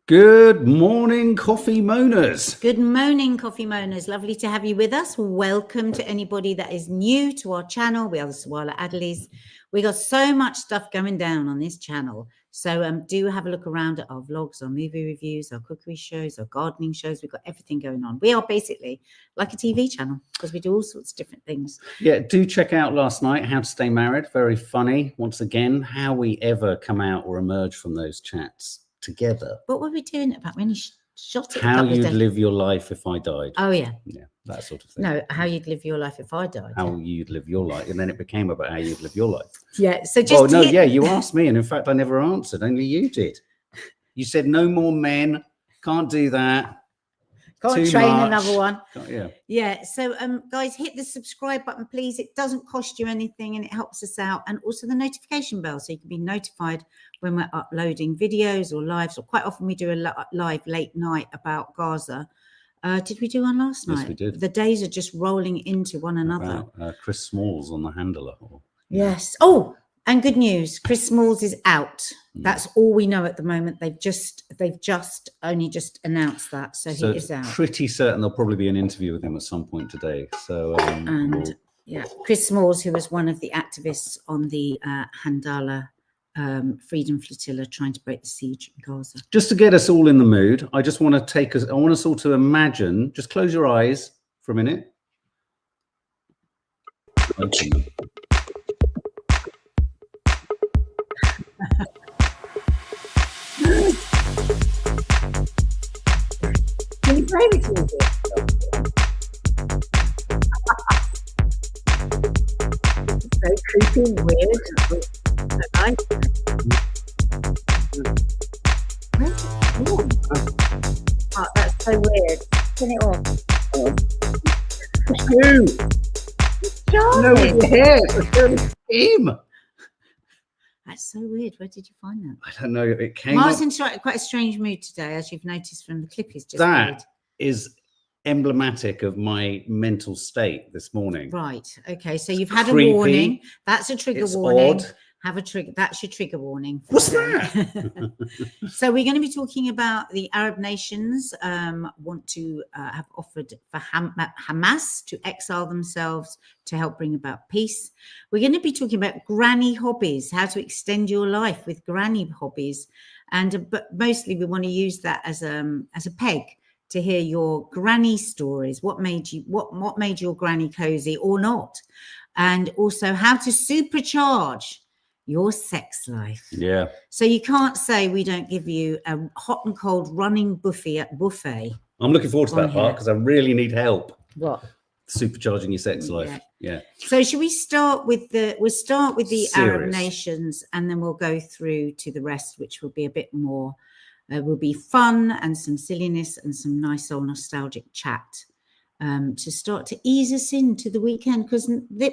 Good morning, coffee moaners. Good morning, coffee moaners. Lovely to have you with us. Welcome to anybody that is new to our channel. We are the Sawalha-Adderleys. We got so much stuff going down on this channel. So do have a look around at our vlogs, our movie reviews, our cookery shows, our gardening shows. We've got everything going on. We are basically like a TV channel because we do all sorts of different things. Yeah, do check out last night, How to Stay Married. Very funny. Once again, how we ever come out or emerge from those chats together. What were we doing about when you shot it? How you'd live your life if I died. Oh, yeah. Yeah, that sort of thing. No, how you'd live your life if I died. How you'd live your life. And then it became about how you'd live your life. Yeah, so just... Oh, no, yeah, you asked me. And in fact, I never answered. Only you did. You said no more men. Can't do that. Can't train another one. Yeah. So guys, hit the subscribe button, please. It doesn't cost you anything and it helps us out. And also the notification bell, so you can be notified when we're uploading videos or lives. Or quite often we do a live late night about Gaza. Did we do one last night? Yes, we did. The days are just rolling into one another. About, Chris Smalls on the handler. Yes. Oh, and good news, Chris Smalls is out. That's all we know at the moment. They've only just announced that, so he is out. Pretty certain there'll probably be an interview with him at some point today. So yeah, Chris Smalls, who was one of the activists on the Handala Freedom Flotilla trying to break the siege in Gaza. Just to get us all in the mood, I just want to take us. I want us all to imagine. Just close your eyes for a minute. Okay. Can you play with music? It's so creepy and weird. I like it. Oh, that's so weird. Turn it off. You. No, with your hair. It's him. That's so weird. Where did you find that? I don't know. It came. Mars in quite a strange mood today, as you've noticed from the clip he's just That made. is emblematic of my mental state this morning. Right. Okay. So you've had creepy. A warning. That's a trigger warning. Odd. Have a trigger. That's your trigger warning. What's that? So we're going to be talking about the Arab nations want to have offered for Hamas to exile themselves to help bring about peace. We're going to be talking about granny hobbies, how to extend your life with granny hobbies, and but mostly we want to use that as a peg to hear your granny stories. What made your granny cozy or not, and also how to supercharge your sex life. Yeah. So you can't say we don't give you a hot and cold running buffet. I'm looking forward to that part because I really need help. What? Supercharging your sex life. Yeah. So should we start with we'll start with the Serious. Arab nations and then we'll go through to the rest, which will be a bit more, will be fun and some silliness and some nice old nostalgic chat to start to ease us into the weekend. Because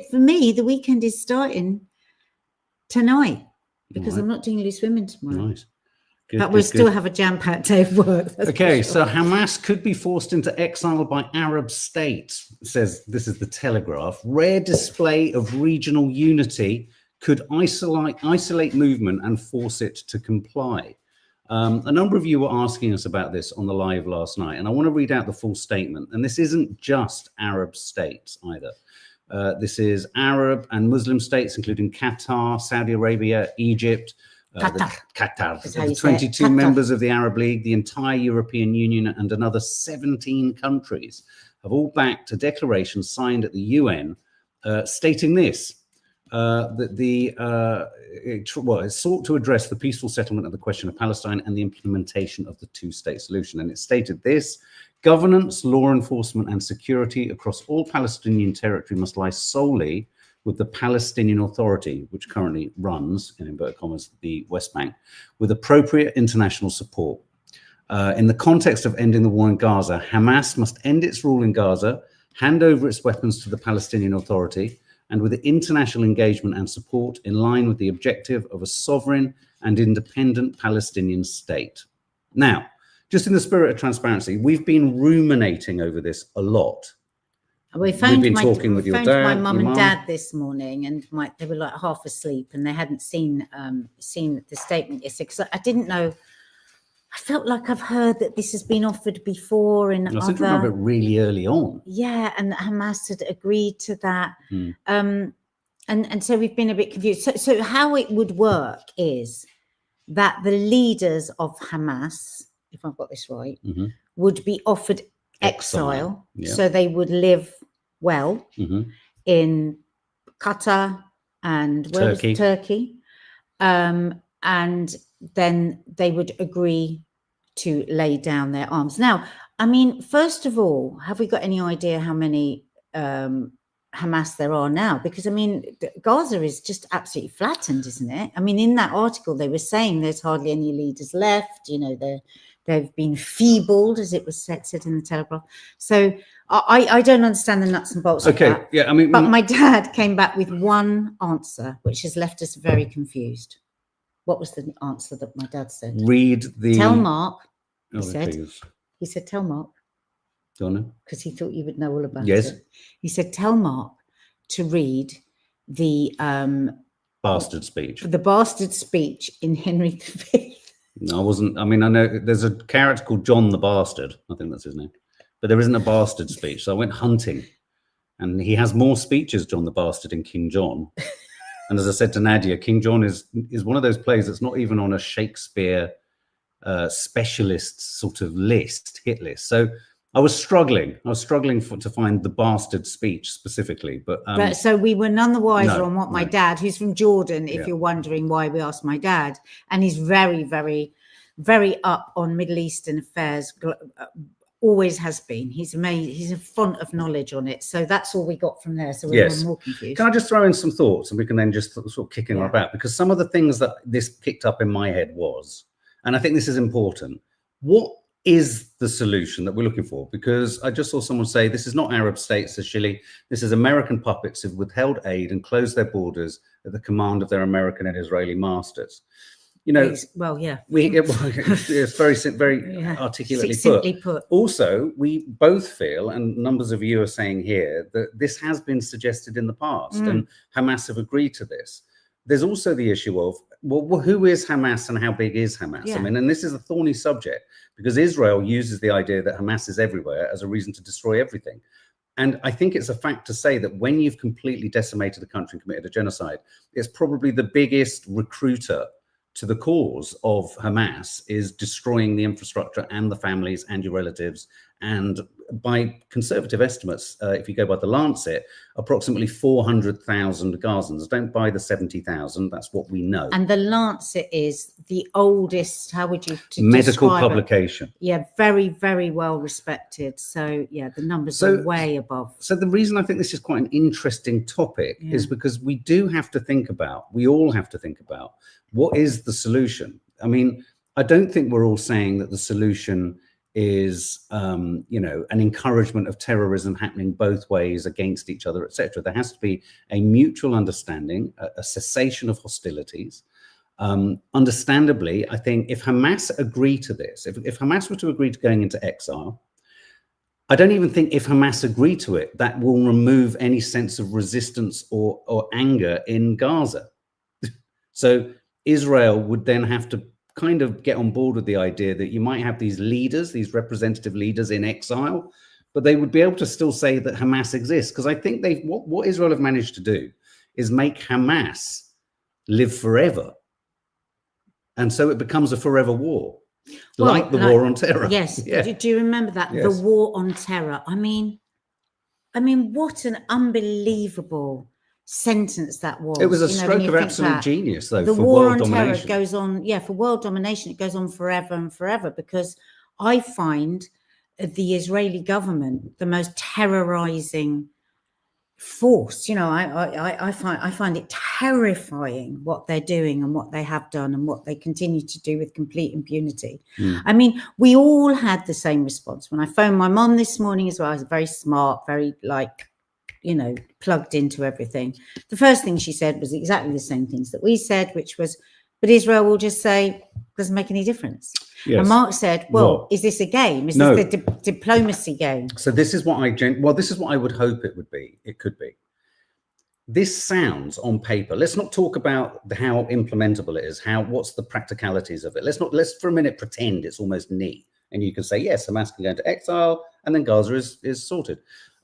for me, the weekend is starting tonight because I'm not doing loose women tomorrow. Nice. Good, but we'll still have a jam-packed day of work. Okay, so Hamas could be forced into exile by Arab states, says this is the Telegraph. Rare display of regional unity could isolate movement and force it to comply. A number of you were asking us about this on the live last night, and I want to read out the full statement. And this isn't just Arab states either. This is Arab and Muslim states, including Qatar, Saudi Arabia, Egypt, Qatar, the 22 members of the Arab League, the entire European Union, and another 17 countries have all backed a declaration signed at the UN stating this, that it sought to address the peaceful settlement of the question of Palestine and the implementation of the two-state solution. And it stated this: governance, law enforcement, and security across all Palestinian territory must lie solely with the Palestinian Authority, which currently runs, in inverted commas, the West Bank, with appropriate international support. In the context of ending the war in Gaza, Hamas must end its rule in Gaza, hand over its weapons to the Palestinian Authority, and with international engagement and support in line with the objective of a sovereign and independent Palestinian state. Now, just in the spirit of transparency, we've been ruminating over this a lot. We've been talking with your dad, my mum and dad this morning, and they were like half asleep, and they hadn't seen the statement yesterday because I didn't know I felt like I've heard that this has been offered before in I seem to remember it really early on. Yeah, and Hamas had agreed to that. Mm. And so we've been a bit confused. So how it would work is that the leaders of Hamas, if I've got this right, Mm-hmm. would be offered exile. Yeah. So they would live well Mm-hmm. in Qatar and where was Turkey. Turkey. And then they would agree to lay down their arms. Now, I mean, first of all, have we got any idea how many Hamas there are now? Because I mean, Gaza is just absolutely flattened, isn't it? I mean, in that article, they were saying there's hardly any leaders left. You know, they've been feebled, as it was said in the Telegraph. So I don't understand the nuts and bolts of that. Yeah, I mean, but my dad came back with one answer, which has left us very confused. What was the answer that my dad said? Read the... Tell Mark, he said. He said, tell Mark. Don't know. Because he thought you would know all about yes. it. He said, tell Mark to read the... bastard speech. The bastard speech in Henry V. No, I wasn't... I mean, I know there's a character called John the Bastard. I think that's his name. But there isn't a bastard speech. So I went hunting. And he has more speeches, John the Bastard, than King John. And as I said to Nadia, King John is one of those plays that's not even on a Shakespeare specialist sort of hit list. So I was struggling. to find the bastard speech specifically. But so we were none the wiser no, on what my dad, who's from Jordan, if Yeah. you're wondering why we asked my dad, and he's very, very, very up on Middle Eastern affairs. Always has been. He's amazing. He's a font of knowledge on it. So that's all we got from there. So we Yes. were more confused. Can I just throw in some thoughts and we can then just sort of kick in Yeah. about, because some of the things that this kicked up in my head was, and I think this is important, what is the solution that we're looking for? Because I just saw someone say, this is not Arab states, says Shilly. This is American puppets who've withheld aid and closed their borders at the command of their American and Israeli masters. You know, well, yeah, it's very yeah. articulately Simply put. Also, we both feel, and numbers of you are saying here, that this has been suggested in the past, and Hamas have agreed to this. There's also the issue of, well, who is Hamas and how big is Hamas? Yeah. I mean, and this is a thorny subject because Israel uses the idea that Hamas is everywhere as a reason to destroy everything. And I think it's a fact to say that when you've completely decimated a country and committed a genocide, it's probably the biggest recruiter to the cause of Hamas is destroying the infrastructure and the families and your relatives. And by conservative estimates, if you go by the Lancet, approximately 400,000 Gazans. Don't buy the 70,000. That's what we know. And the Lancet is the oldest, how would you medical describe publication. It? Yeah, very, very well respected. So yeah, the numbers are way above. So the reason I think this is quite an interesting topic is because we do have to think about, we all have to think about, what is the solution? I mean, I don't think we're all saying that the solution is, you know, an encouragement of terrorism happening both ways against each other, etc. There has to be a mutual understanding, a cessation of hostilities. Understandably, I think if Hamas agree to this, if Hamas were to agree to going into exile, I don't even think if Hamas agree to it, that will remove any sense of resistance or anger in Gaza. So Israel would then have to kind of get on board with the idea that you might have these leaders, these representative leaders in exile, but they would be able to still say that Hamas exists. Because I think what Israel have managed to do is make Hamas live forever. And so it becomes a forever war, like the war on terror. Yes. Yeah. Do you remember that? Yes. The war on terror. I mean, what an unbelievable sentence that was. It was a stroke of absolute genius, though, the for war world on domination. terror goes on, for world domination, it goes on forever and forever, because I find the Israeli government the most terrorizing force. You know, I find it terrifying what they're doing and what they have done and what they continue to do with complete impunity. I mean, we all had the same response. When I phoned my mom this morning as well, I was very smart, very you know, plugged into everything. The first thing she said was exactly the same things that we said, which was, but Israel will just say, doesn't make any difference. Yes. And Mark said, well, is this a game? Is this the diplomacy game? So this is what this is what I would hope it would be. It could be. this sounds on paper. Let's not talk about how implementable it is. What's the practicalities of it? Let's for a minute pretend it's almost neat, and you can say yes, Hamas can go into exile, and then Gaza is sorted.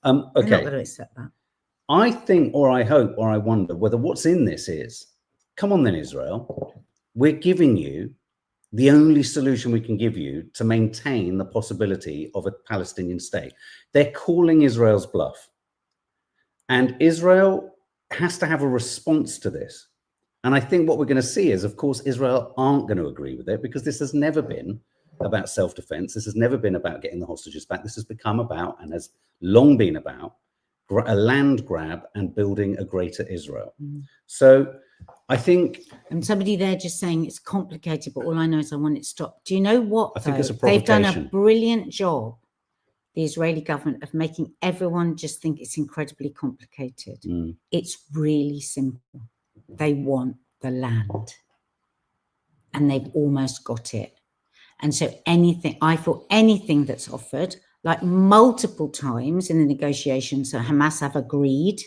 Okay. I'm not going to accept that. I think, or I hope, or I wonder whether what's in this is, come on then, Israel, we're giving you the only solution we can give you to maintain the possibility of a Palestinian state. They're calling Israel's bluff. And Israel has to have a response to this. And I think what we're going to see is, of course, Israel aren't going to agree with it, because this has never been about self-defense. This has never been about getting the hostages back. This has become about, and has long been about, a land grab and building a greater Israel. So I think... And somebody there just saying it's complicated, but all I know is I want it stopped. Do you know what, I think it's a provocation. They've done a brilliant job, the Israeli government, of making everyone just think it's incredibly complicated. It's really simple. They want the land. And they've almost got it. And so I thought anything that's offered, like multiple times in the negotiations, so Hamas have agreed,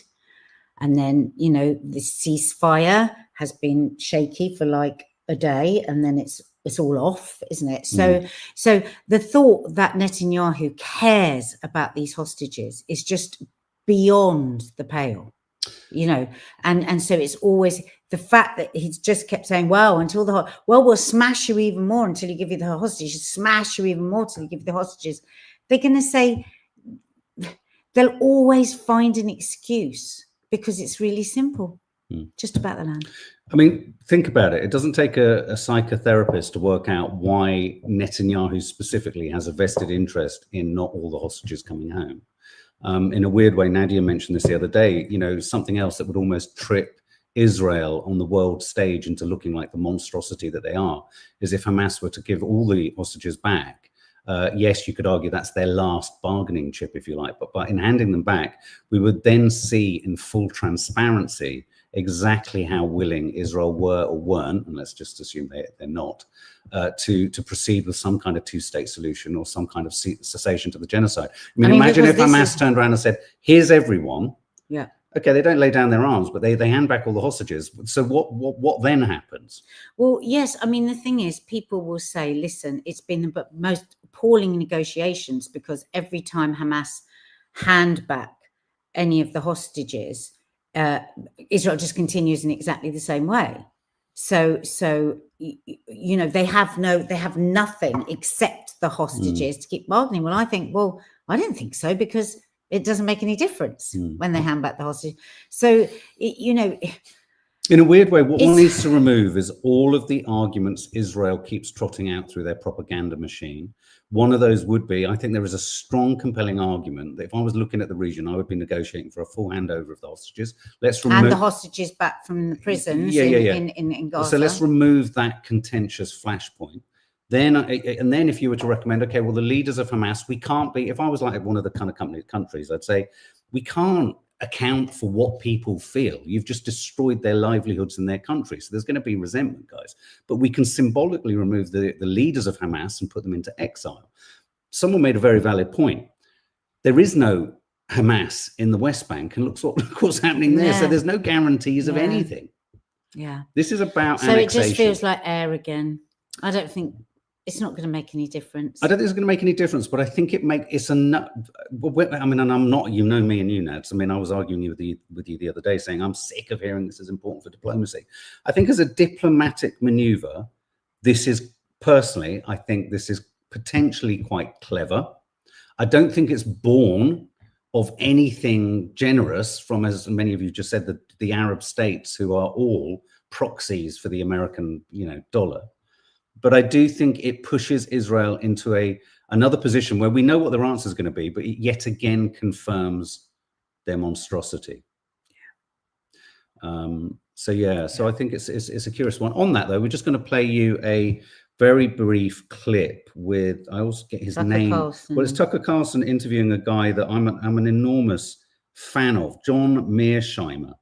and then, you know, the ceasefire has been shaky for like a day, and then it's all off, isn't it? So the thought that Netanyahu cares about these hostages is just beyond the pale, you know, and so it's always the fact that he's just kept saying, well, we'll smash you even more until you give you the hostages, smash you even more until you give you the hostages. They're going to say, they'll always find an excuse, because it's really simple, just about the land. I mean, think about it. It doesn't take a psychotherapist to work out why Netanyahu specifically has a vested interest in not all the hostages coming home. In a weird way, Nadia mentioned this the other day, you know, something else that would almost trip Israel on the world stage into looking like the monstrosity that they are, is if Hamas were to give all the hostages back. Yes, you could argue that's their last bargaining chip, if you like, but in handing them back, we would then see in full transparency exactly how willing Israel were or weren't, and let's just assume they're not, to proceed with some kind of two-state solution or some kind of cessation to the genocide. I mean imagine if Hamas turned around and said, here's everyone. Yeah. Okay, they don't lay down their arms, but they hand back all the hostages. So what then happens? Well, yes, I mean, the thing is, people will say, listen, it's been the most appalling negotiations, because every time Hamas hand back any of the hostages, Israel just continues in exactly the same way. So you know, they have nothing except the hostages to keep bargaining. Well, I think, well, I don't think so, because it doesn't make any difference when they hand back the hostage. So, you know, in a weird way, what one needs to remove is all of the arguments Israel keeps trotting out through their propaganda machine. One of those would be, I think there is a strong, compelling argument that if I was looking at the region, I would be negotiating for a full handover of the hostages. Let's remove the hostages back from the prisons in Gaza. So let's remove that contentious flashpoint. Then, and then if you were to recommend, okay, well, the leaders of Hamas, we can't be, if I was like one of the kind of countries, I'd say, we can't account for what people feel. You've just destroyed their livelihoods in their country. So there's going to be resentment, guys. But we can symbolically remove the leaders of Hamas and put them into exile. Someone made a very valid point. There is no Hamas in the West Bank, and look what's happening there. So there's no guarantees of anything. Yeah. This is about annexation. So it just feels like air again. I don't think it's not going to make any difference. I don't think it's going to make any difference, but I think it's enough. I mean, and I'm not, you know me and you, Nads. I mean, I was arguing with you the other day, saying I'm sick of hearing this is important for diplomacy. I think as a diplomatic maneuver, this is, personally, I think this is potentially quite clever. I don't think it's born of anything generous from, as many of you just said, the Arab states, who are all proxies for the American, you know, dollar. But I do think it pushes Israel into another position where we know what their answer is going to be, but it yet again confirms their monstrosity. So I think it's a curious one. On that, though, we're just going to play you a very brief clip with, I also get his name. Carlson. Well, it's Tucker Carlson interviewing a guy that I'm an enormous fan of, John Mearsheimer,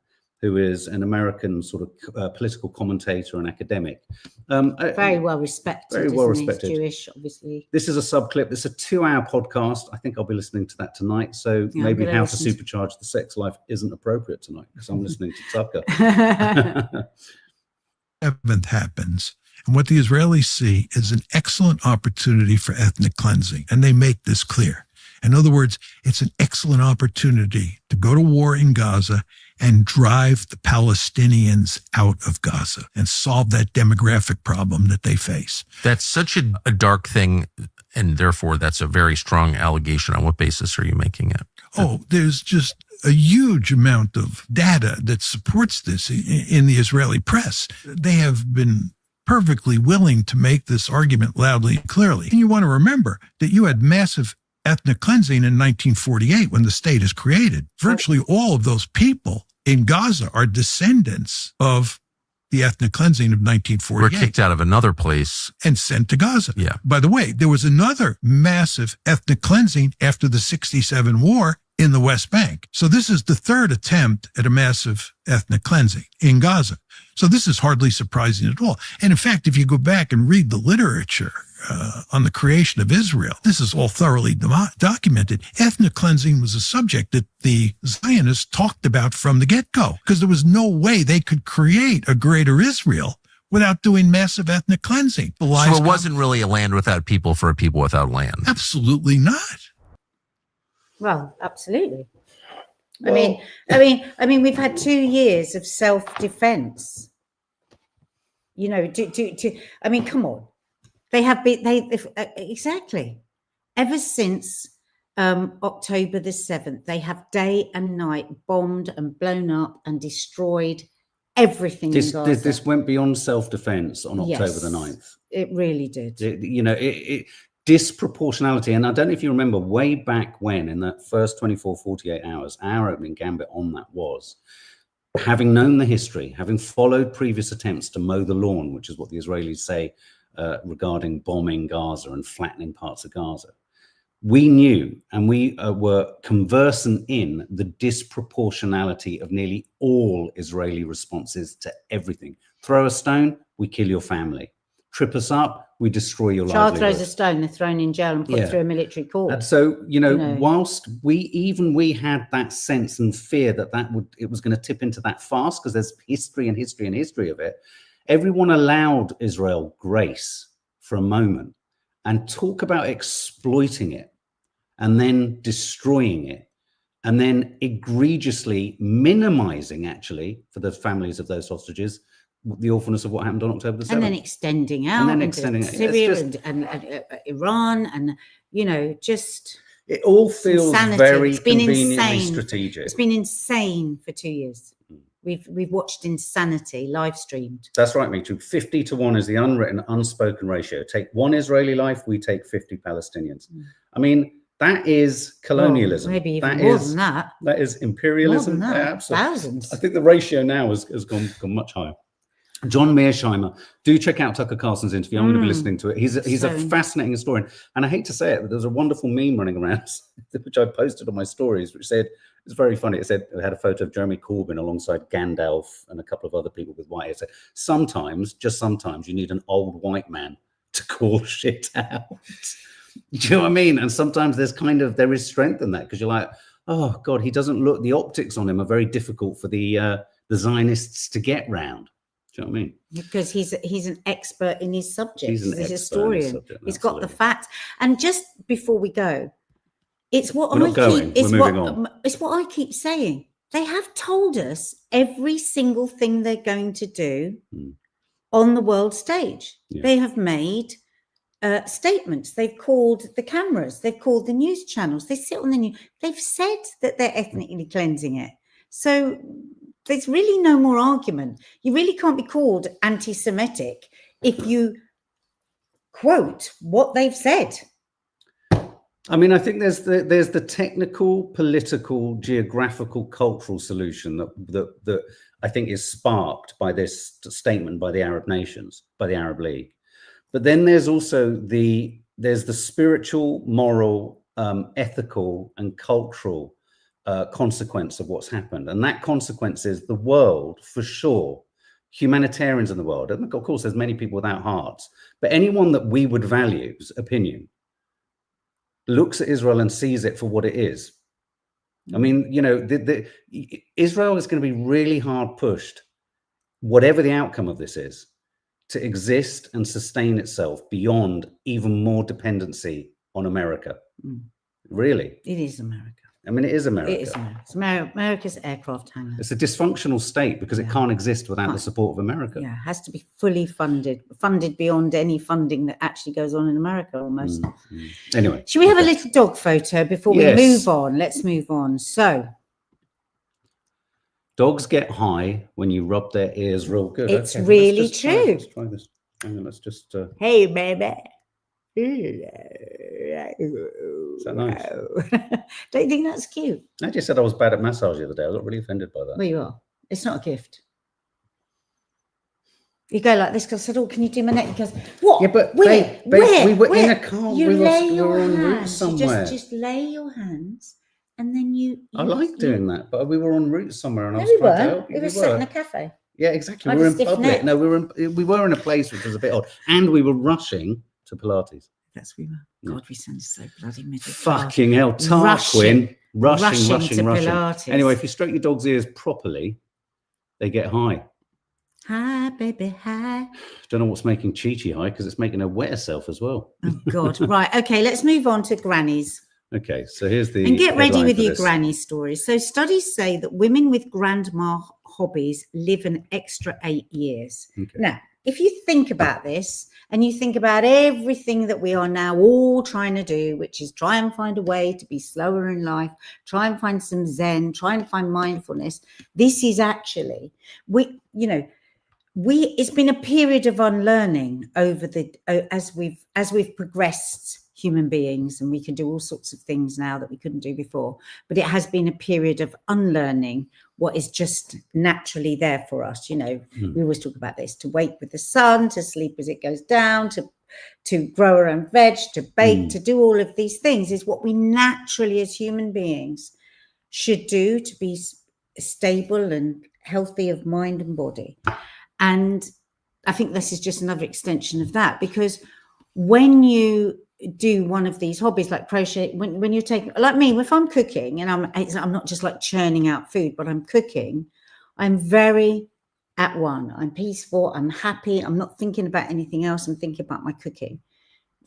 who is an American sort of political commentator and academic. Very well respected. Very well respected. He's Jewish, obviously. This is a subclip. It's a 2-hour podcast. I think I'll be listening to that tonight. So maybe how to supercharge the sex life isn't appropriate tonight because I'm listening to Tucker. 7th happens. And what the Israelis see is an excellent opportunity for ethnic cleansing. And they make this clear. In other words, it's an excellent opportunity to go to war in Gaza and drive the Palestinians out of Gaza and solve that demographic problem that they face. That's such a dark thing, and therefore that's a very strong allegation. On what basis are you making it? Oh, there's just a huge amount of data that supports this in the Israeli press. They have been perfectly willing to make this argument loudly and clearly. And you want to remember that you had massive ethnic cleansing in 1948 when the state is created. Virtually all of those people in Gaza are descendants of the ethnic cleansing of 1948. Were kicked out of another place and sent to Gaza. Yeah. By the way, there was another massive ethnic cleansing after the 67 war in the West Bank. So this is the third attempt at a massive ethnic cleansing in Gaza. So this is hardly surprising at all. And in fact, if you go back and read the literature on the creation of Israel, this is all thoroughly documented. Ethnic cleansing was a subject that the Zionists talked about from the get-go, because there was no way they could create a greater Israel without doing massive ethnic cleansing. So it wasn't really a land without people for a people without land. Absolutely not. Well, absolutely. Well, I mean, we've had 2 years of self-defense. You know, I mean, come on. They have been, exactly. Ever since October the 7th, they have day and night bombed and blown up and destroyed everything in Gaza. This went beyond self-defense on October the 9th. It really did. Disproportionality. And I don't know if you remember way back when, in that first 24, 48 hours, our opening gambit on that was, having known the history, having followed previous attempts to mow the lawn, which is what the Israelis say regarding bombing Gaza and flattening parts of Gaza, we knew and we were conversant in the disproportionality of nearly all Israeli responses to everything. Throw a stone, we kill your family. Trip us up, we destroy your livelihood. Child throws a stone, they're thrown in jail and put through a military court. And so, whilst we had that sense and fear that it was going to tip into that fast, because there's history of it, everyone allowed Israel grace for a moment and talk about exploiting it and then destroying it and then egregiously minimizing, actually, for the families of those hostages, the awfulness of what happened on October the 7th. And then extending out into Syria and Iran and, just... It all feels very conveniently insane. Strategic. It's been insane for 2 years. We've watched insanity live streamed. That's right, me too. 50-1 is the unwritten, unspoken ratio. Take one Israeli life, we take 50 Palestinians. I mean, that is colonialism. Well, maybe even more than that. That is imperialism. More than that. Absolutely. Thousands. I think the ratio now has gone much higher. John Mearsheimer, do check out Tucker Carlson's interview. I'm going to be listening to it. He's a fascinating historian. And I hate to say it, but there's a wonderful meme running around, which I posted on my stories, which said, it's very funny. It said, it had a photo of Jeremy Corbyn alongside Gandalf and a couple of other people with white hair. It said, just sometimes you need an old white man to call shit out. Do you know what I mean? And sometimes there is strength in that, because you're like, oh God, he doesn't look, the optics on him are very difficult for the Zionists to get round. Do you know what I mean? Because he's an expert in his subject. He's a historian. Subject, he's got the facts. And just before we go, it's what I keep saying. They have told us every single thing they're going to do on the world stage. Yeah. They have made statements. They've called the cameras. They've called the news channels. They sit on the news. They've said that they're ethnically cleansing it. So there's really no more argument. You really can't be called anti-Semitic if you quote what they've said. I mean, I think there's the technical, political, geographical, cultural solution that I think is sparked by this statement by the Arab nations, by the Arab League. But then there's also the spiritual, moral, ethical, and cultural consequence of what's happened. And that consequence is the world, for sure, humanitarians in the world. And of course, there's many people without hearts, but anyone that we would value's opinion looks at Israel and sees it for what it is. I mean, you know, Israel is going to be really hard pushed, whatever the outcome of this is, to exist and sustain itself beyond even more dependency on America. Really. It is America. I mean, it is America. It is America. It's America's aircraft hangar. It's a dysfunctional state because it can't exist without the support of America. Yeah, it has to be fully funded beyond any funding that actually goes on in America almost. Anyway. Should we have a little dog photo before we move on? Let's move on. So. Dogs get high when you rub their ears real good. It's really true. Let's try this. Hang on, let's just... Hey, baby. Is that nice? Don't you think that's cute? I just said I was bad at massage the other day. I got really offended by that. Well, you are. It's not a gift. You go like this, because I said, "Oh, can you do my neck?" He goes, "What? Yeah, but where? we were in a car. You we lay were your en route hands. somewhere. You just lay your hands, and then you. I like doing that, but we were en route somewhere, and I No, was we trying to weren't. help you. We were sat in a cafe. Yeah, exactly. I We were had a in stiff public. neck. No, we were in a place which was a bit odd, and we were rushing to Pilates. That's we were. God, we sound so bloody middle. Fucking hell, Tarquin. Rushing. to Pilates. Anyway, if you stroke your dog's ears properly, they get high. Hi, baby, hi. Don't know what's making Chi-Chi high, because it's making her wet herself as well. Oh, God. Right. Okay, let's move on to grannies. Okay, so here's the... And get ready headline with for your this. granny stories. So studies say that women with grandma hobbies live an extra 8 years. Okay. Now, if you think about this and you think about everything that we are now all trying to do, which is try and find a way to be slower in life, try and find some Zen, try and find mindfulness, this is actually, it's been a period of unlearning over as we've progressed human beings, and we can do all sorts of things now that we couldn't do before. But it has been a period of unlearning what is just naturally there for us. We always talk about this: to wake with the sun, to sleep as it goes down, to grow our own veg, to bake, to do all of these things is what we naturally as human beings should do to be stable and healthy of mind and body. And I think this is just another extension of that, because when you do one of these hobbies like crochet, when you're taking, like me, if I'm cooking and I'm not just like churning out food, but I'm cooking, I'm very at one. I'm peaceful. I'm happy. I'm not thinking about anything else. I'm thinking about my cooking,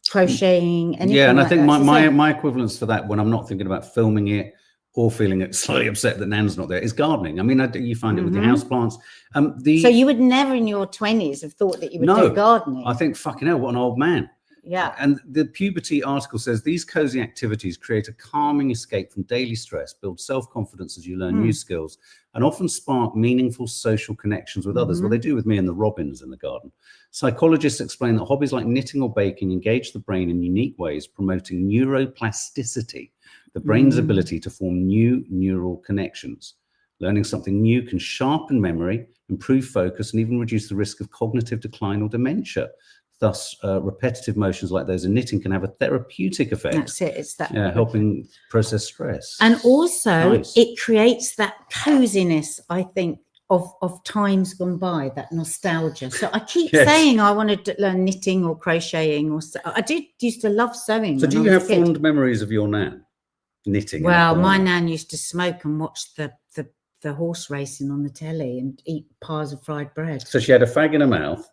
crocheting. And I think my equivalence for that, when I'm not thinking about filming it or feeling slightly upset that Nan's not there, is gardening. I mean, you find it with your houseplants. So you would never in your 20s have thought that you would do gardening. I think, fucking hell, what an old man. Yeah. And the puberty article says these cozy activities create a calming escape from daily stress, build self-confidence as you learn new skills, and often spark meaningful social connections with others. Well, they do with me and the robins in the garden. Psychologists explain that hobbies like knitting or baking engage the brain in unique ways, promoting neuroplasticity, the brain's ability to form new neural connections. Learning something new can sharpen memory, improve focus, and even reduce the risk of cognitive decline or dementia. Thus, repetitive motions like those in knitting can have a therapeutic effect. That's it. It's that. Helping process stress. And also, it creates that coziness, I think, of times gone by, that nostalgia. So I keep saying I wanted to learn knitting or crocheting. I used to love sewing. So do you have fond memories of your nan knitting? Well, my nan used to smoke and watch the horse racing on the telly and eat piles of fried bread. So she had a fag in her mouth,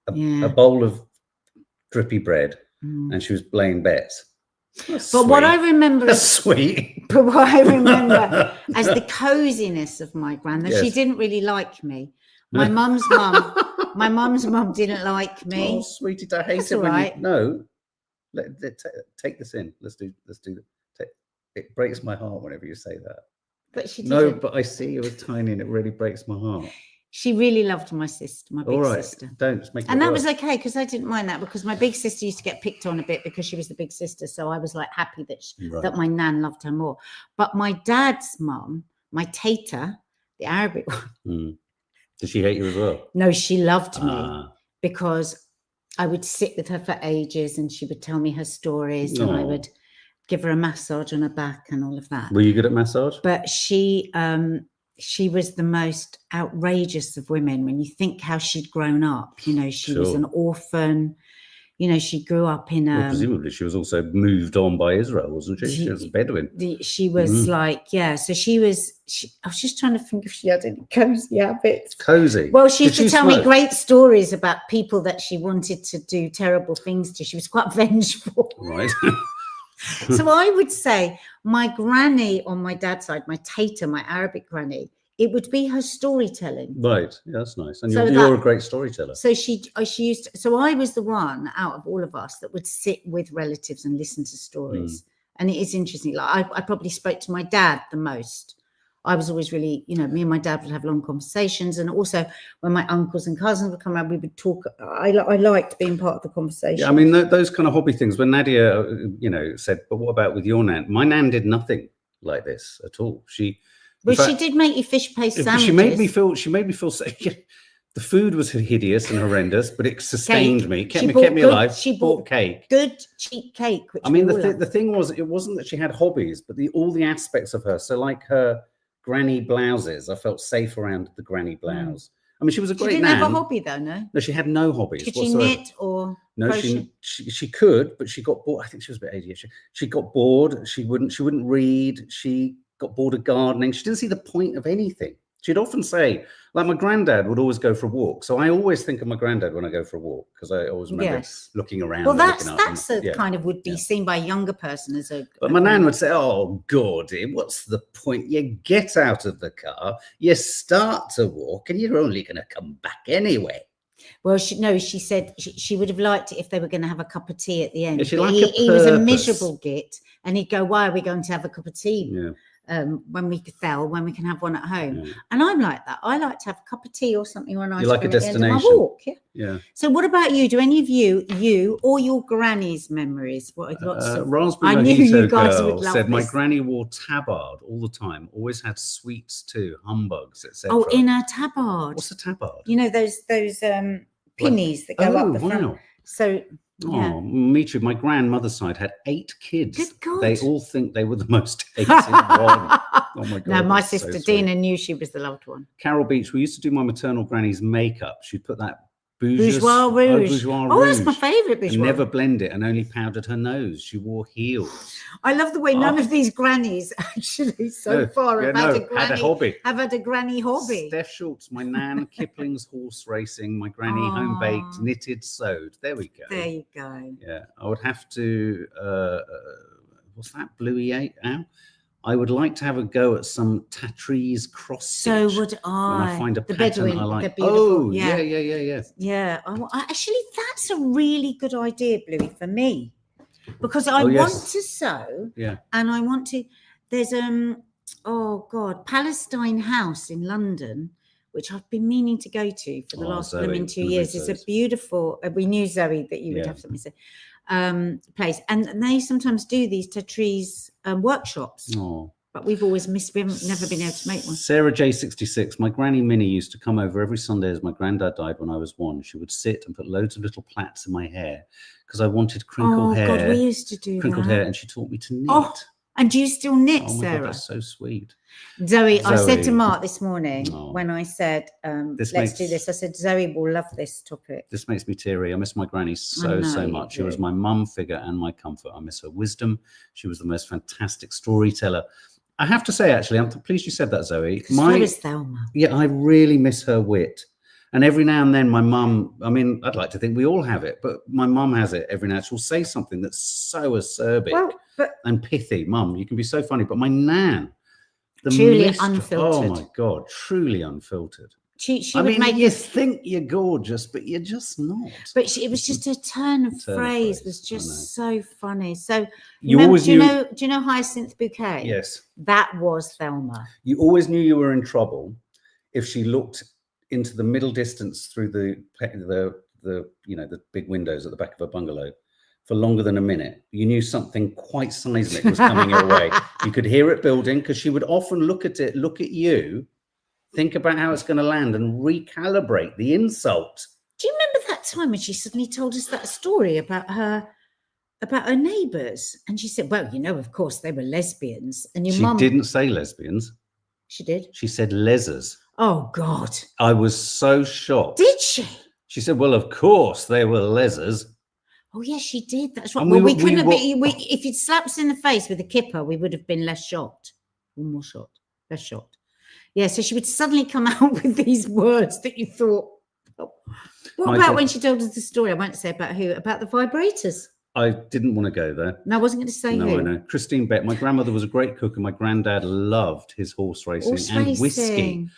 a bowl of drippy bread, and she was laying bets. But what I remember is sweet. But what I remember as the coziness of my grandmother, she didn't really like me. My mum's mum didn't like me. Oh, sweetie, I hate That's it when right. you... No, take this in. Let's do that. It breaks my heart whenever you say that. But she didn't. No, but I see you as tiny and it really breaks my heart. She really loved my sister, my big sister. Don't just make it And that worse. was okay, because I didn't mind that, because my big sister used to get picked on a bit because she was the big sister. So I was like happy that that my nan loved her more. But my dad's mum, my tata, the Arabic one. Did she hate you as well? No, she loved me because I would sit with her for ages and she would tell me her stories and I would give her a massage on her back and all of that. Were you good at massage? But she was the most outrageous of women when you think how she'd grown up. You know, she was Sure. an orphan. You know, she grew up in Well, presumably she was also moved on by Israel, wasn't she? She was a Bedouin. She was like, yeah. So I was just trying to think if she had any cozy habits. Cozy. Well, she used Did to she tell me smoke? great stories about people that she wanted to do terrible things to. She was quite vengeful. Right. So I would say my granny on my dad's side, my Tata, my Arabic granny, it would be her storytelling. Right. Yeah, that's nice. And So you're a great storyteller. So she used to, so I was the one out of all of us that would sit with relatives and listen to stories. And it is interesting. Like I probably spoke to my dad the most. I was always really, you know, me and my dad would have long conversations. And also when my uncles and cousins would come around, we would talk. I liked being part of the conversation. Yeah, I mean, those kind of hobby things. When Nadia, you know, said, but what about with your nan? My nan did nothing like this at all. She did make you fish paste sandwiches. She made me feel so, yeah, the food was hideous and horrendous, but it sustained me, kept me alive. She bought cake. Good cheap cake. Which I mean, the thing was, it wasn't that she had hobbies, but all the aspects of her. So like her granny blouses, I felt safe around the granny blouse. I mean, she was a great She didn't nan. have a hobby though, no? No, she had no hobbies. Could she whatsoever. knit or No, crochet? she could, but she got bored. I think she was a bit ADHD. She got bored. She wouldn't read. She got bored of gardening. She didn't see the point of anything. She'd often say, like my granddad would always go for a walk. So I always think of my granddad when I go for a walk, because I always remember looking around. Well, and that's looking up kind of would be seen by a younger person as a. But my nan would say, "Oh, Gordy, what's the point? You get out of the car, you start to walk, and you're only going to come back anyway." Well, she said she would have liked it if they were going to have a cup of tea at the end. Yeah, she But liked he was a purpose. miserable git, and he'd go, "Why are we going to have a cup of tea Yeah. when we can have one at home?" Yeah. And I'm like that. I like to have a cup of tea or something or an ice You like cream a at the end of my destination. walk. Yeah. Yeah. So, what about you? Do any of you or your granny's memories? What lots of Raspberry I knew you Mojito guys Girl would love said, "My this. granny wore tabard all the time. Always had sweets too, humbugs, etc." Oh, in a tabard. What's a tabard? You know those pinnies that go up the front. Wow. So yeah. Oh, me too. My grandmother's side had 8 kids. Good God. They all think they were the most hated one. Oh my God. No, my that's so sister sweet. Dina knew she was the loved one. Carol Beach, we used to do my maternal granny's makeup. She'd put that Bourgeois rouge. Oh, that's my favourite And bourgeois. never blend it and only powdered her nose. She wore heels. I love the way none Oh. of these grannies actually so No, far yeah, have no, had a had a granny. hobby. Have had a granny hobby. Steph Schultz, my nan, Kipling's horse racing, my granny home baked, Aw. knitted, sewed. There we go. There you go. Yeah, I would have to. What's that? Bluey ow? I would like to have a go at some Tatrese cross So stitch would when I. I find a the pattern Bedouin, I like. they're beautiful. Oh, yeah. yeah. Yeah, actually, that's a really good idea, Bluey, for me, because I Oh, yes. want to sew, Yeah. and I want to. There's oh God, Palestine House in London, which I've been meaning to go to for the Oh, last Zoe, 2 lovely years. It's a Zoe's. beautiful. We knew Zoe that you would Yeah. have something to say. Place, and they sometimes do these Tatrese workshops, Oh. but we've always missed. We haven't never been able to make one. Sarah J66, my granny Minnie used to come over every Sunday as my granddad died when I was 1. She would sit and put loads of little plaits in my hair because I wanted crinkled Oh hair. God, we used to do crinkled that. hair, and she taught me to knit. Oh, and do you still knit, Oh my Sarah? God, that's so sweet. Zoe, I said to Zoe. Mark this morning Oh. when I said, This let's do makes- this. I said, Zoe will love this topic. This makes me teary. I miss my granny so know you much. She was do. my mum figure and my comfort. I miss her wisdom. She was the most fantastic storyteller. I have to say, actually, I'm pleased you said that, Zoe. So is Thelma. Yeah, I really miss her wit. And every now and then my mum, I mean, I'd like to think we all have it, but my mum has it every now and then. She'll say something that's so acerbic Well, but and pithy. Mum, you can be so funny. But my nan, the Truly mystery- unfiltered. Oh my God, truly unfiltered. she I would mean, make you us, think you're gorgeous, but you're just not. but it was just a turn of Turn of phrase phrase, was I know. just so funny. So You remember- always do you knew. know? Do you know Hyacinth Bouquet? Yes. that was Thelma. You always knew you were in trouble if she looked into the middle distance through the the big windows at the back of a bungalow for longer than a minute. You knew something quite seismic was coming your way. You could hear it building because she would often look at you, think about how it's going to land and recalibrate the insult. Do you remember that time when she suddenly told us that story about her about her neighbours, and she said, "Well, of course they were lesbians." And your She mum didn't say lesbians. She did. She said lesers. Oh God! I was so shocked. Did she? She said, "Well, of course they were lesers." Oh yes, she did. That's right. And Well, we we couldn't have were- been. If you'd slapped us in the face with a kipper, we would have been less shocked. Or more shocked. Less shocked. Yeah. So she would suddenly come out with these words that you thought. Oh. What My about God. when she told us the story? I won't say about who. About the vibrators. I didn't want to go there. No, I wasn't going to say No, who. I know. Christine Beck. My grandmother was a great cook, and my granddad loved his horse racing Horse and whiskey. racing.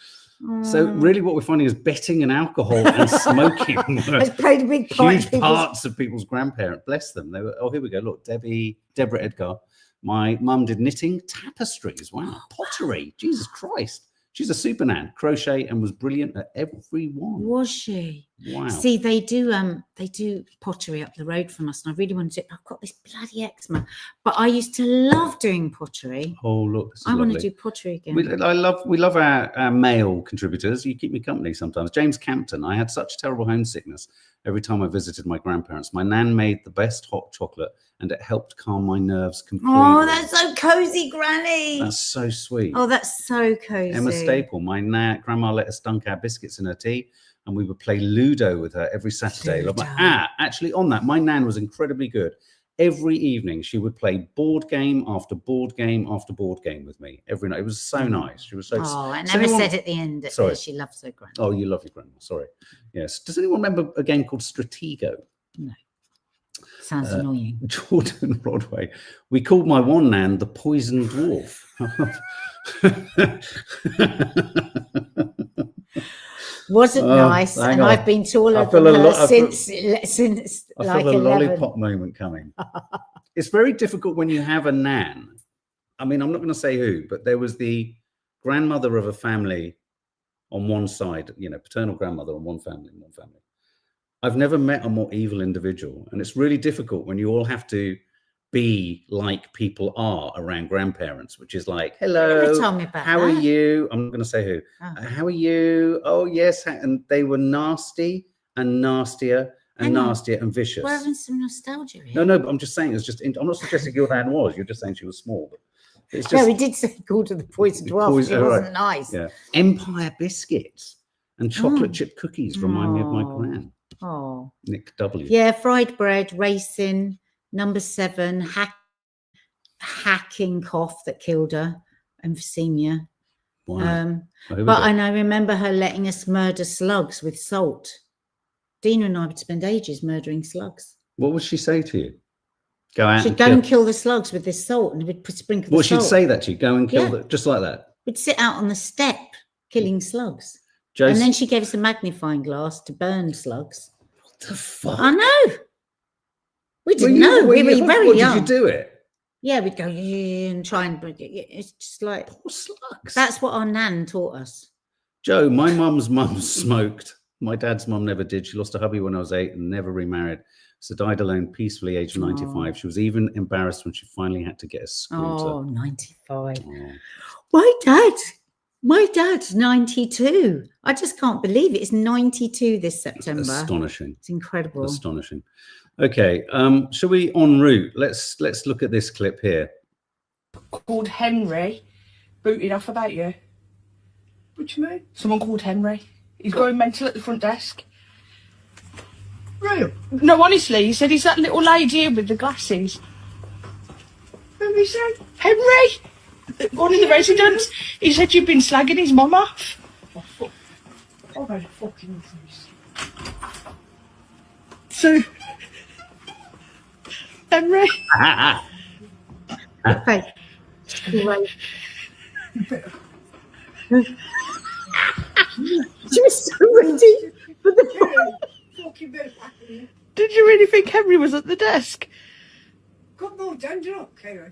So Mm. really, what we're finding is betting and alcohol and smoking were It's played a big part. in huge people's- parts of people's grandparents. Bless them. They were. Oh, here we go. Look, Deborah Edgar. My mum did knitting, tapestries. Wow, pottery. Jesus Christ. She's a super nan. Crochet and was brilliant at every one. Was she? Wow. See, they do pottery up the road from us, and I really want to do. I've got this bloody eczema, but I used to love doing pottery. Oh, look. This is I want to lovely. do pottery again. We love our male contributors. You keep me company sometimes. James Campton. I had such terrible homesickness every time I visited my grandparents. My nan made the best hot chocolate, and it helped calm my nerves completely. Oh, that's so cozy, Granny. That's so sweet. Oh, that's so cozy. Emma Staple. My grandma let us dunk our biscuits in her tea, and we would play Ludo with her every Saturday. Ludo. Actually, on that, my nan was incredibly good. Every evening, she would play board game after board game after board game with me every night. It was so nice. She was so. Oh, I Does never anyone- said at the end that Sorry. she loves her Granny. Oh, you love your grandma. Sorry. Yes. Does anyone remember a game called Stratego? Sounds annoying. Jordan Rodway. We called my one nan the Poison Dwarf. Wasn't Oh, nice, hang and on. I've been taller I feel than a her lot- I feel- since I like feel a 11. lollipop moment coming. It's very difficult when you have a nan. I mean, I'm not going to say who, but there was the grandmother of a family on one side, paternal grandmother on one family. I've never met a more evil individual. And it's really difficult when you all have to be like people are around grandparents, which is like, You never hello, told me about how are that. you? I'm not going to say who. Oh. How are you? Oh, yes. And they were nasty and nastier and Hang on. nastier and vicious. We're having some nostalgia here. No, but I'm just saying I'm not suggesting your nan was. You're just saying she was small. But it's No, just we did say called her the poison dwarf. Poison- It oh, wasn't right. nice. yeah. Empire biscuits and chocolate Mm. chip cookies remind me of my Oh. gran, Oh, Nick W. yeah, fried bread, racing, number 7, hacking cough that killed her, emphysema. Wow. Oh, here we But go. I remember her letting us murder slugs with salt. Dina and I would spend ages murdering slugs. What would she say to you? Go out She'd and go kill. and kill the slugs with this salt, and we'd sprinkle the Well, she'd salt. say that to you. Go and kill Yeah. them, just like that. We'd sit out on the step killing slugs. Josie, And then she gave us a magnifying glass to burn slugs. what the fuck? I know. We Were didn't you- know. We were you- very what, young. Did you do it? Yeah, we'd go "Yeah," and try and bring it. It's just like Poor slugs. that's what our nan taught us. Joe, my mum's mum smoked. My dad's mum never did. She lost a hubby when I was 8 and never remarried. So died alone peacefully, aged 95. She was even embarrassed when she finally had to get a scooter. Oh, 95. Oh. My dad's 92. I just can't believe it. It's 92 this September. Astonishing. It's incredible. Astonishing. Okay, shall we en route? Let's look at this clip here. Called Henry booted off about you. What do you mean? Someone called Henry. He's going mental at the front desk. Real? No, honestly, he said he's that little lady here with the glasses. Who we say? Henry! One of the residents. He said you've been slagging his mum off. Oh, fuck. I've had a fucking face. So, Henry. Okay. Right. She was so ready for the Fucking bit of happening. Did you really think Henry was at the desk? Got no danger up, Karen.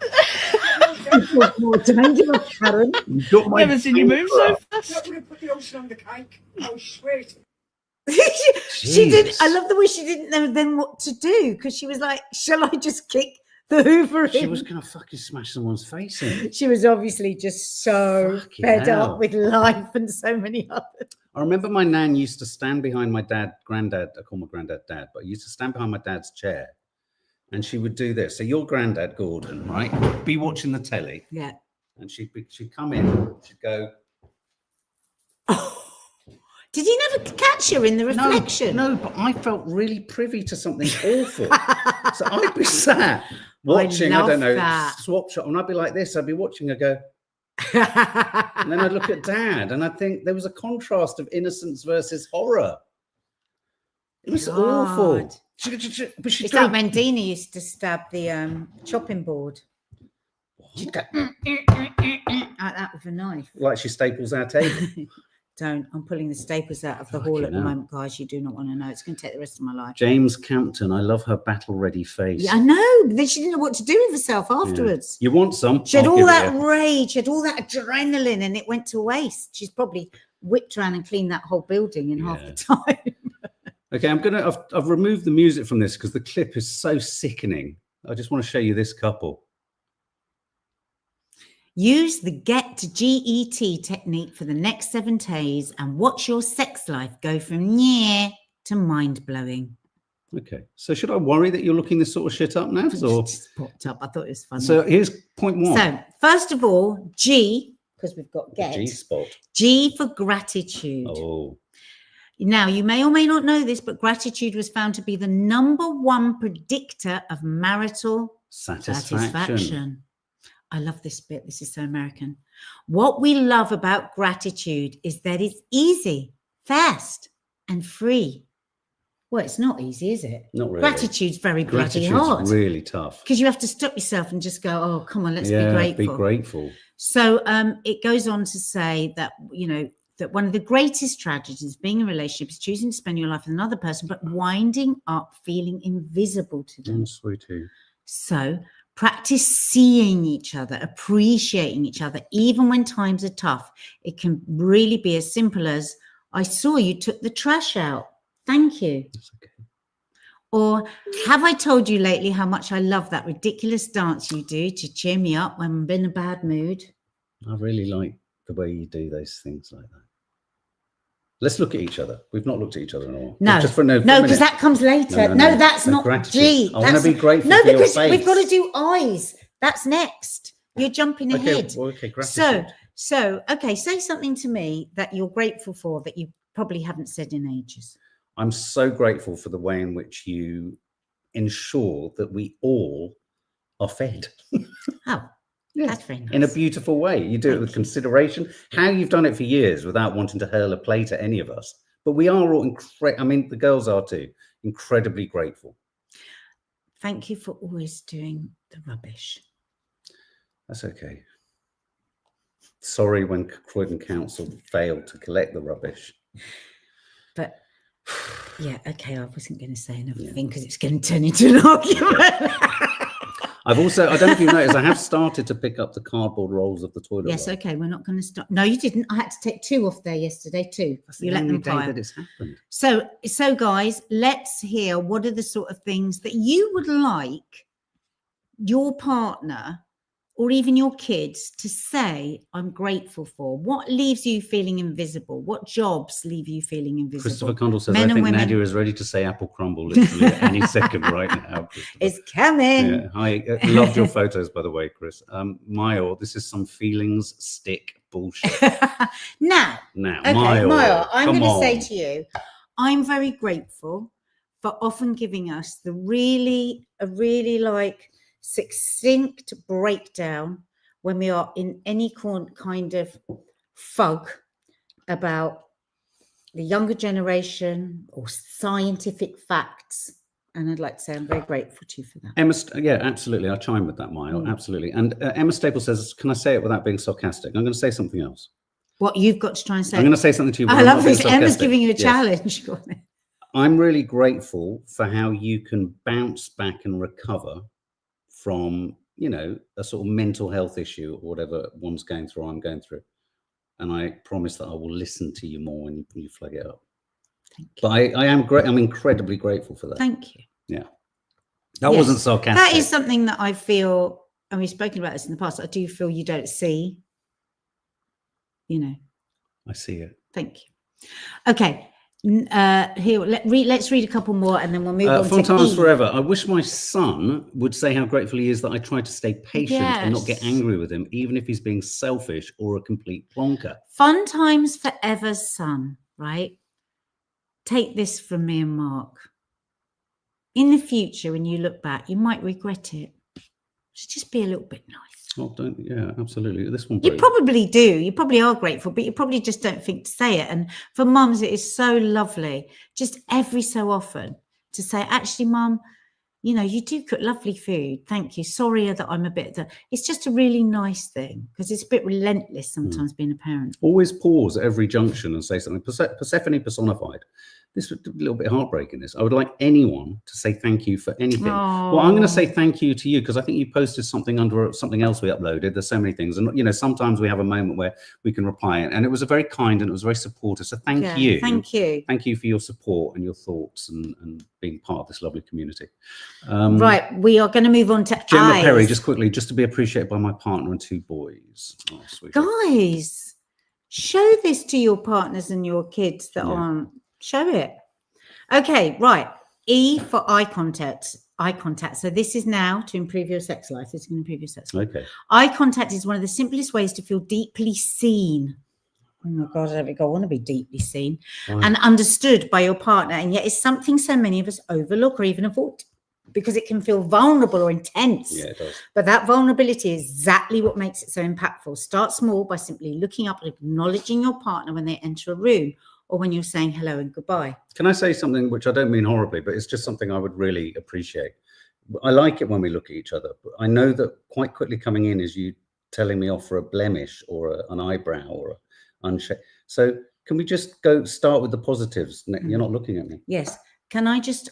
more dangerous, Karen. You got my Never seen you move so fast. That would have put the ocean on the cake. I swear to She did. Jesus. I love the way she didn't know then what to do because she was like, "Shall I just kick the Hoover in?" She was going to fucking smash someone's face in. She was obviously just so Fucking fed hell. up with life and so many others. I remember my nan used to stand behind my granddad. I call my granddad dad, but I used to stand behind my dad's chair and she would do this. So your granddad, Gordon, right, would be watching the telly, Yeah. and she'd come in, she'd go, Did he never catch her in the reflection? No, but I felt really privy to something awful. So I'd be sat watching, I don't know, that. swap shot, and I'd be like this. I'd be watching, I go, and then I'd look at Dad, and I think there was a contrast of innocence versus horror. It was awful. God. But she It's like when Dina used to stab the chopping board. She'd go like that with a knife. like she staples our table. Don't. I'm pulling the staples out of the hall at the moment, guys. You do not want to know. It's going to take the rest of my life. James Campton, I love her battle-ready face. Yeah, I know. But then she didn't know what to do with herself afterwards. You want some? She had I'll all give it that you. rage, she had all that adrenaline, and it went to waste. She's probably whipped around and cleaned that whole building in half the time. Okay, I've removed the music from this because the clip is so sickening. I just want to show you this couple. Use the get to GET technique for the next 7 days and watch your sex life go from yeah to mind-blowing. Okay, so should I worry that you're looking this sort of shit up now? It Or just popped up. I thought it was funny. so here's point 1. So, first of all, G, because we've got The get. G spot. G for gratitude. Oh, Now, you may or may not know this, but gratitude was found to be the #1 predictor of marital satisfaction. I love this bit. This is so American. What we love about gratitude is that it's easy, fast, and free. Well, it's not easy, is it? not really. Gratitude's very bloody hard. Gratitude's really tough. Because you have to stop yourself and just go, oh, come on, let's be Yeah, grateful. be grateful. So it goes on to say that, you know, that one of the greatest tragedies of being in a relationship is choosing to spend your life with another person, but winding up feeling invisible to them. Sweetie. So practice seeing each other, appreciating each other, even when times are tough. It can really be as simple as, I saw you took the trash out. Thank you. That's okay. Or, have I told you lately how much I love that ridiculous dance you do to cheer me up when I'm in a bad mood? I really like the way you do those things like that. Let's look at each other. We've not looked at each other in a while. No, Just for no, no, because that comes later. No, that's not gratitude. G. I want to be grateful No, for your because face. we've got to do eyes. That's next. You're jumping ahead. Okay, gratitude. So, okay, say something to me that you're grateful for that you probably haven't said in ages. I'm so grateful for the way in which you ensure that we all are fed. Oh, Yeah. that's very nice. In a beautiful way. You do it with consideration. How you've done it for years without wanting to hurl a plate at any of us. But we are all I mean, the girls are too, incredibly grateful. Thank you for always doing the rubbish. That's okay. Sorry when Croydon Council failed to collect the rubbish. But yeah, okay, I wasn't going to say another thing because it's going to turn into an argument. I've also, I don't know if you've noticed, I have started to pick up the cardboard rolls of the toilet Yes, roll. okay, we're not going to stop. No, you didn't. I had to take 2 off there yesterday too. That's the You let only them day pile. that it's happened. So guys, let's hear what are the sort of things that you would like your partner or even your kids to say, I'm grateful for. What leaves you feeling invisible? What jobs leave you feeling invisible? Christopher Condell says, Men I and think women. Nadia is ready to say apple crumble literally at any second right now. It's coming. Yeah. Hi, loved your photos, by the way, Chris. Mayo, this is some feelings stick bullshit. Now, Now, okay, Mayo, Maya, I'm come going to say on. to you, I'm very grateful for often giving us the really like succinct breakdown when we are in any kind of fug about the younger generation or scientific facts. And I'd like to say I'm very grateful to you for that. Emma, yeah, absolutely. I'll chime with that, Maya, absolutely. And Emma Staple says, can I say it without being sarcastic? I'm going to say something else. What you've got to try and say. I'm going to say something to you. I love this. Emma's giving you a Yes. challenge. I'm really grateful for how you can bounce back and recover from, you know, a sort of mental health issue or whatever one's going through, I'm going through. And I promise that I will listen to you more when you flag it up. Thank you. But I am great. I'm incredibly grateful for that. Thank you. Yeah. That Yes, wasn't sarcastic. That is something that I feel, and we've spoken about this in the past, I do feel you don't see, you know. I see it. Thank you. Okay. Here, let's read a couple more and then we'll move on Fun to times E. forever. I wish my son would say how grateful he is that I tried to stay patient and not get Yes. angry with him, even if he's being selfish or a complete plonker. Fun times forever, son, right? Take this from me and Mark. In the future, when you look back, you might regret it. Just be a little bit nice. Oh, yeah, absolutely. This one. You probably do. You probably are grateful, but you probably just don't think to say it. And for mums, it is so lovely, just every so often to say, actually, mum, you know, you do cook lovely food. Thank you. Sorry that I'm a bit. It's just a really nice thing because it's a bit relentless sometimes being a parent. Always pause at every junction and say something. Persephone personified. This was a little bit heartbreaking. This. I would like anyone to say thank you for anything. Oh. Well, I'm going to say thank you to you because I think you posted something under something else we uploaded. There's so many things, and you know, sometimes we have a moment where we can reply, and it was a very kind and it was very supportive. So thank you. Thank you. Thank you for your support and your thoughts and being part of this lovely community. Right, we are going to move on to Gemma eyes. Perry, just quickly, just to be appreciated by my partner and 2 boys. Oh, sweet. Guys, show this to your partners and your kids that aren't. Show it. Okay, right. E for eye contact. Eye contact. So this is now to improve your sex life. This is going to improve your sex life. Okay. Eye contact is one of the simplest ways to feel deeply seen. Oh my God, I want to be deeply seen and understood by your partner. And yet it's something so many of us overlook or even avoid because it can feel vulnerable or intense. Yeah, it does. But that vulnerability is exactly what makes it so impactful. Start small by simply looking up and acknowledging your partner when they enter a room or when you're saying hello and goodbye. Can I say something which I don't mean horribly, but it's just something I would really appreciate. I like it when we look at each other, but I know that quite quickly coming in is you telling me off for a blemish or an eyebrow or so can we just start with the positives? You're not looking at me. Yes. Can I just,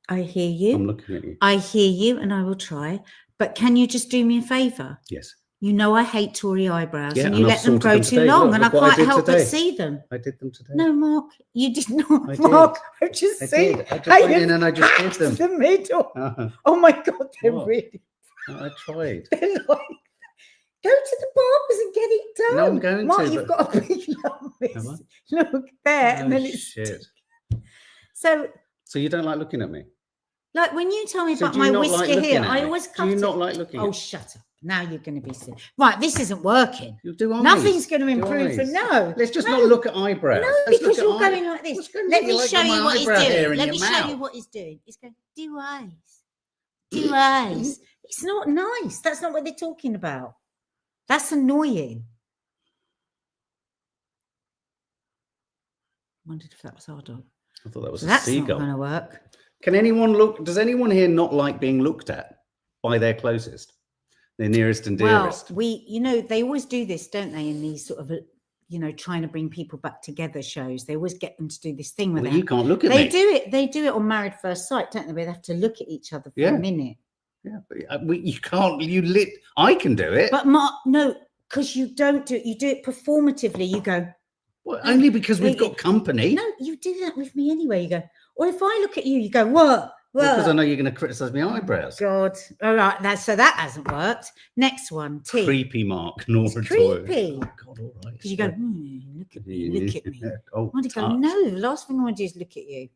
I hear you. I'm looking at you. I hear you and I will try, but can you just do me a favor? Yes. You know I hate Tory eyebrows Yeah, and and you I've let them sorted grow them too today. long Look, and I look what I can't did help but today. see them. I did them today. No, Mark, you did not. I did. Mark, I've just seen. I just went in and I just did them. The middle. Uh-huh. Oh my God, they're What? really. I tried. They're like, go to the barbers and get it done. No, I'm going Mark, to, you've but- got a big lump. Have I? Look there, and Oh, then it's shit. so. So you don't like looking at me? Like when you tell me So about do you my not whisker like looking here, at I me? always Do come you to. not like looking Oh, at me? shut up! Now you're going to be silly. Right, this isn't working. You do eyes. Nothing's going to Do improve. For eyes. no, Let's just no. not look at eyebrows. No, Let's because look you're at going like this. What's going Let on? me You like show my you what he's eyebrow hair doing. in Let your me show mouth. you what he's doing. He's going, do eyes. Do eyes. It's not nice. That's not what they're talking about. That's annoying. Wondered if that was our dog. I thought that was So a that's not seagull. going to work. Can anyone look? Does anyone here not like being looked at by their closest, their nearest and dearest? Well, you know, they always do this, don't they? In these sort of, you know, trying to bring people back together shows, they always get them to do this thing where Well, you can't look at they me. do it. They do it on Married First Sight, don't they? Where they have to look at each other for Yeah. a minute. Yeah, but you can't. I can do it. But Mark, no, because you don't do it. You do it performatively. You go. Well, only because we've they- got company. No, you do that with me anyway. You go. Or if I look at you, you go, what? Because I know you're going to criticize my eyebrows. God. All right. So that hasn't worked. Next one. T. Creepy, Mark. Nora It's Toy. creepy. Oh, God, all right. Because you go, look at me, look at me. Oh, I want to go, touch. no, the last thing I want to do is look at you.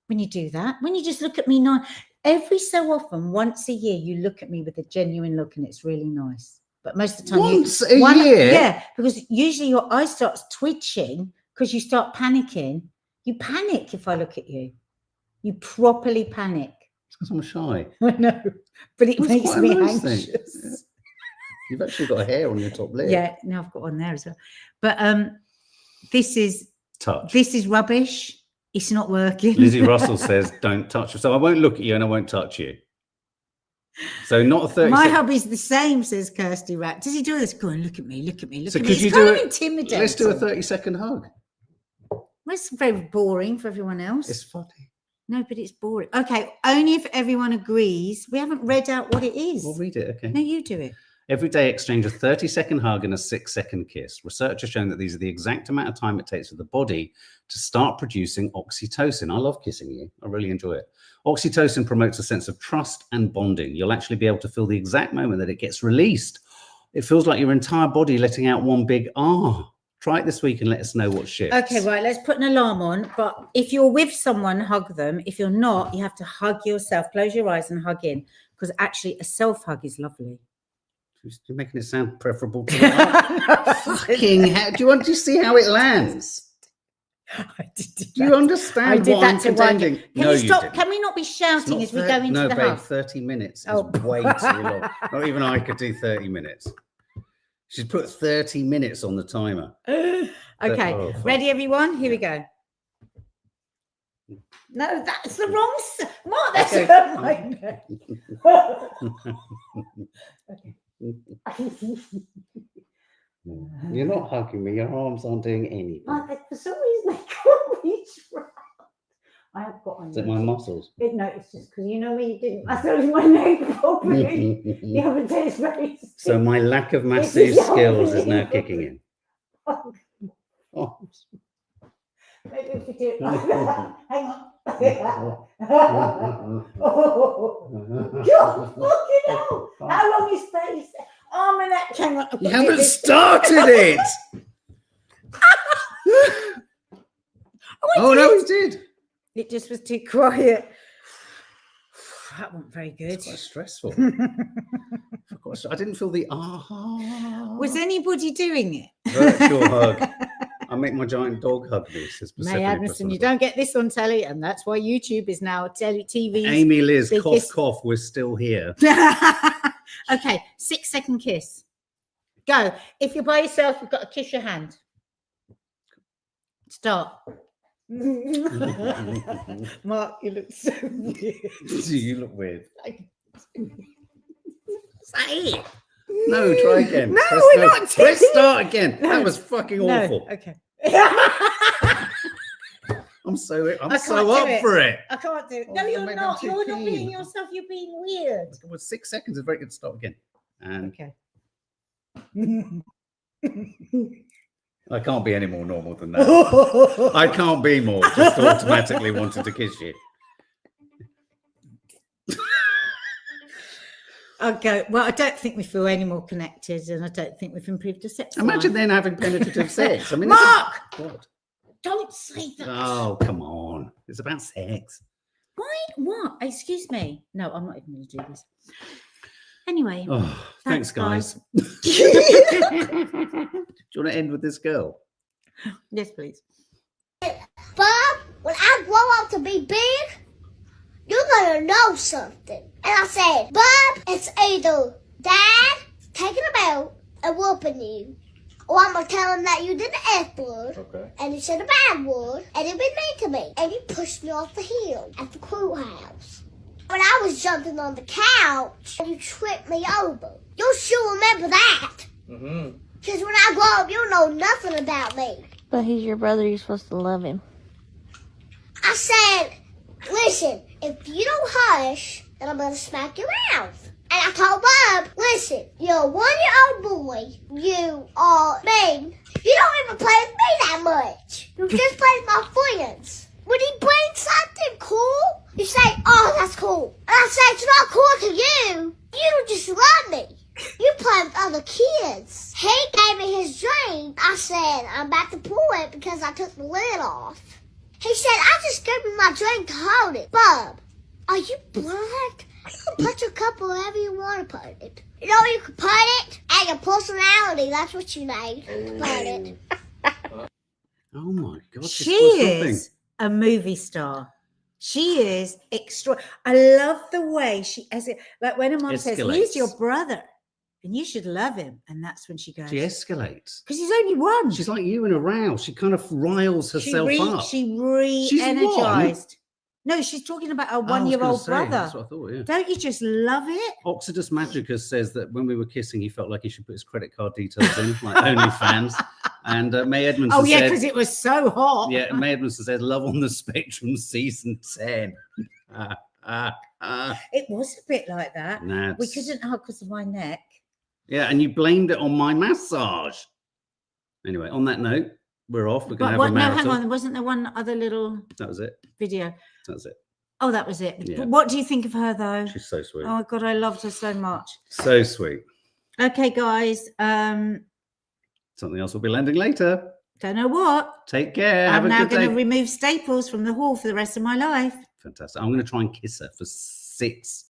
When you do that, when you just look at me now, every so often, once a year, you look at me with a genuine look and it's really nice. But most of the time, Once a year? Yeah, because usually your eye starts twitching because you start panicking. You panic if I look at you. You properly panic. Because I'm shy. I know, but it That's makes quite a me nice thing. anxious. You've actually got a hair on your top lip. Yeah, now I've got one there as well. But this is Touch. rubbish. It's not working. Lizzie Russell says, don't touch. So I won't look at you and I won't touch you. So not a 30 My second. hubby's the same, says Kirsty Rat. Does he do this? Go on, look at me, look at me, look So at me. could It's you kind do of it? intimidating. Let's do a 30-second hug. Well, it's very boring for everyone else. It's funny. No, but it's boring. Okay, only if everyone agrees. We haven't read out what it is. We'll read it, okay. No, you do it. Every day exchange a 30-second hug and a 6-second kiss. Research has shown that these are the exact amount of time it takes for the body to start producing oxytocin. I love kissing you. I really enjoy it. Oxytocin promotes a sense of trust and bonding. You'll actually be able to feel the exact moment that it gets released. It feels like your entire body letting out one big ah. Try it this week and let us know what shifts. Okay, right. Let's put an alarm on. But if you're with someone, hug them. If you're not, you have to hug yourself. Close your eyes and hug in, because actually a self hug is lovely. You're making it sound preferable to the fucking hell. Do you see how it lands? I did Do you understand what I'm contending? Can No, you stop? didn't. Can we not be shouting as we go into no, the babe, house? 30 minutes is Oh. way too long. Not even I could do 30 minutes. She's put 30 minutes on the timer. Okay, Oh, fuck. ready, everyone? Here we go. No, that's the wrong. Mark, that's Okay. You're not hugging me. Your arms aren't doing anything. For some reason, I can't reach round. I have got on. Is it my muscles? No, it's just because you know when you didn't massage my neck properly the other day. It's very. So my lack of massage skills is now kicking in. Oh. Maybe if we do it like that. Hang on. God, fucking hell. How long is space? Arm and neck. Hang on. You haven't started it. Oh, no, he did. It just was too quiet. That wasn't very good. It's quite stressful. Of course, I didn't feel the Was anybody doing it? virtual hug. I make my giant dog hug this. May Adamson, you don't get this on telly, and that's why YouTube is now TV. Amy Liz, biggest- cough, we're still here. Okay, 6-second kiss. Go. If you're by yourself, you've got to kiss your hand. Start. Mark, you look so weird. You look weird. Say it. No, try again. No, Press we're not Press doing- start again. No. That was fucking No, awful. okay. I'm so I can't so do up it. for it. I can't do it. Oh, No, you're you're making not. too You're not being keen. yourself. You're being weird. Well, 6 seconds is very good. Start again. And Okay. I can't be any more normal than that. I can't be more. Just automatically wanted to kiss you. Okay. Well, I don't think we feel any more connected, and I don't think we've improved the sex. Imagine life. then having penetrative sex. I mean, Mark! What? Don't say that. Oh, come on. It's about sex. Why? What? Excuse me. No, I'm not even going to do this. Anyway. Oh, thanks, guys. guys. Do you want to end with this girl? Yes, please. Bob, when I grow up to be big, you're gonna know something. And I said, Bob, it's either Dad taking him out and whooping you, or I'm gonna tell him that you did the F word, Okay. and you said a bad word, and you been mean to me, and you pushed me off the hill at the courthouse. When I was jumping on the couch, and you tripped me over. You'll sure remember that. Mm-hmm. Because when I grow up, you'll know nothing about me. But he's your brother, you're supposed to love him. I said, listen, if you don't hush, then I'm going to smack your mouth. And I told Bob, listen, you're a 1-year-old boy. You are mean. You don't even play with me that much. You just play with my friends. When he brings something cool, you say, oh, that's cool. And I say, it's not cool to you. You just love me. You play with other kids. He gave me his drink. I said, I'm about to pour it because I took the lid off. He said, I just gave me my drink to hold it. Bob, are you blind? You can put your cup wherever you want to put it. You know you can put it? And your personality, that's what you need. Put it. Oh my God. She is a movie star. She is extra. I love the way she, as it, like when a mom says, Escalates. he's your brother and you should love him. And that's when she goes, She escalates. because he's only one. She's like you in a row. She kind of riles herself up. She She's re-energized. No, she's talking about a I was 1-year-old gonna say, brother. That's what I thought, yeah. Don't you just love it? Oxidus Magicus says that when we were kissing, he felt like he should put his credit card details in, like OnlyFans. And May Edmondson Oh, yeah, said, because it was so hot. yeah, May Edmondson said, Love on the Spectrum season 10. It was a bit like that. Nah, We it's- couldn't hug because of my neck. Yeah, and you blamed it on my massage. Anyway, on that note, we're off. We're going to But have what, a no, hang marital. on. Wasn't there one other little That was it. video? That was it. Oh, that was it. Yeah. But what do you think of her, though? She's so sweet. Oh, God, I loved her so much. So sweet. Okay, guys. Something else will be landing later. Don't know what. Take care. I'm Have a now good day. going to remove staples from the hall for the rest of my life. Fantastic. I'm going to try and kiss her for 6